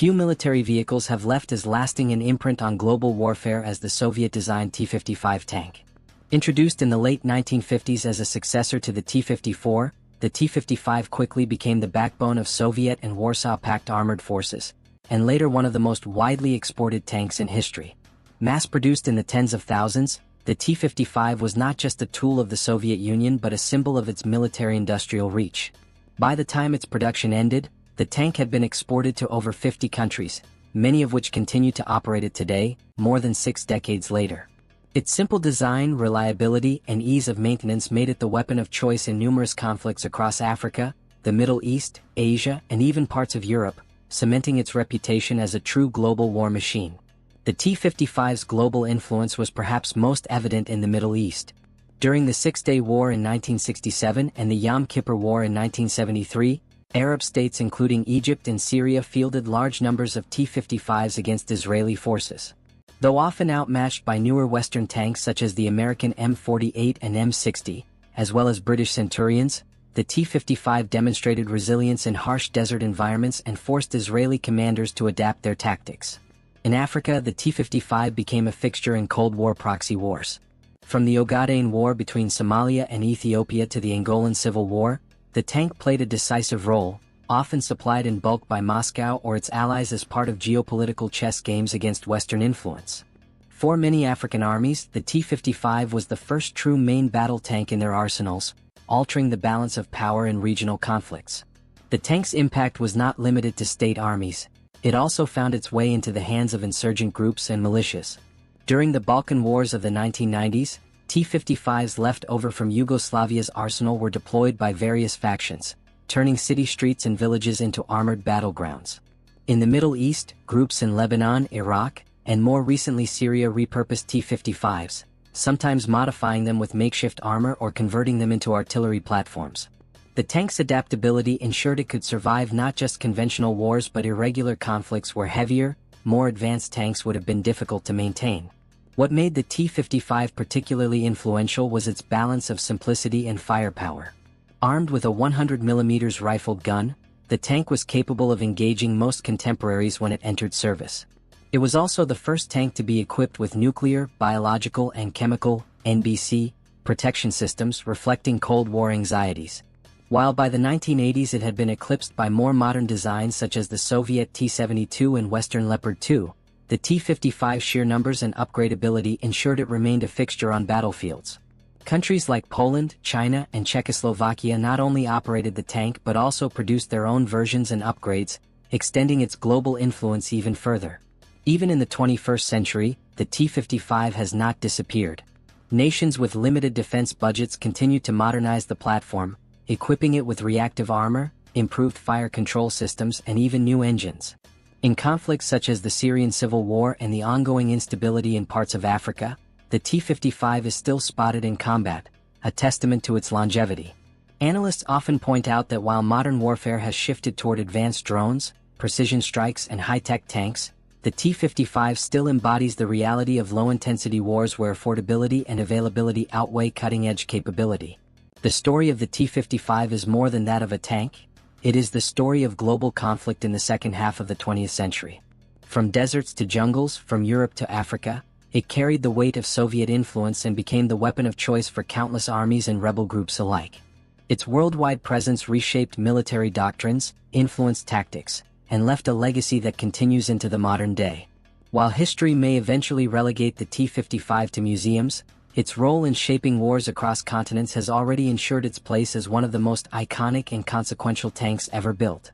Few military vehicles have left as lasting an imprint on global warfare as the Soviet-designed T-55 tank. Introduced in the late 1950s as a successor to the T-54, the T-55 quickly became the backbone of Soviet and Warsaw Pact armored forces, and later one of the most widely exported tanks in history. Mass-produced in the tens of thousands, the T-55 was not just a tool of the Soviet Union but a symbol of its military-industrial reach. By the time its production ended, the tank had been exported to over 50 countries, many of which continue to operate it today, more than 6 decades later. Its simple design, reliability, and ease of maintenance made it the weapon of choice in numerous conflicts across Africa, the Middle East, Asia, and even parts of Europe, cementing its reputation as a true global war machine. The T-55's global influence was perhaps most evident in the Middle East. During the Six-Day War in 1967 and the Yom Kippur War in 1973, Arab states including Egypt and Syria fielded large numbers of T-55s against Israeli forces. Though often outmatched by newer Western tanks such as the American M48 and M60, as well as British Centurions, the T-55 demonstrated resilience in harsh desert environments and forced Israeli commanders to adapt their tactics. In Africa, the T-55 became a fixture in Cold War proxy wars. From the Ogaden War between Somalia and Ethiopia to the Angolan Civil War, the tank played a decisive role, often supplied in bulk by Moscow or its allies as part of geopolitical chess games against Western influence. For many African armies, the T-55 was the first true main battle tank in their arsenals, altering the balance of power in regional conflicts. The tank's impact was not limited to state armies. It also found its way into the hands of insurgent groups and militias. During the Balkan Wars of the 1990s, T-55s left over from Yugoslavia's arsenal were deployed by various factions, turning city streets and villages into armored battlegrounds. In the Middle East, groups in Lebanon, Iraq, and more recently Syria repurposed T-55s, sometimes modifying them with makeshift armor or converting them into artillery platforms. The tank's adaptability ensured it could survive not just conventional wars but irregular conflicts where heavier, more advanced tanks would have been difficult to maintain. What made the T-55 particularly influential was its balance of simplicity and firepower. Armed with a 100mm rifled gun, the tank was capable of engaging most contemporaries when it entered service. It was also the first tank to be equipped with nuclear, biological, and chemical (NBC) protection systems reflecting Cold War anxieties. While by the 1980s it had been eclipsed by more modern designs such as the Soviet T-72 and Western Leopard 2, the T-55's sheer numbers and upgradability ensured it remained a fixture on battlefields. Countries like Poland, China, and Czechoslovakia not only operated the tank but also produced their own versions and upgrades, extending its global influence even further. Even in the 21st century, the T-55 has not disappeared. Nations with limited defense budgets continue to modernize the platform, equipping it with reactive armor, improved fire control systems, and even new engines. In conflicts such as the Syrian Civil War and the ongoing instability in parts of Africa, the T-55 is still spotted in combat, a testament to its longevity. Analysts often point out that while modern warfare has shifted toward advanced drones, precision strikes, and high-tech tanks, the T-55 still embodies the reality of low-intensity wars where affordability and availability outweigh cutting-edge capability. The story of the T-55 is more than that of a tank. It is the story of global conflict in the second half of the 20th century. From deserts to jungles, from Europe to Africa, it carried the weight of Soviet influence and became the weapon of choice for countless armies and rebel groups alike. Its worldwide presence reshaped military doctrines, influenced tactics, and left a legacy that continues into the modern day. While history may eventually relegate the T-55 to museums, its role in shaping wars across continents has already ensured its place as one of the most iconic and consequential tanks ever built.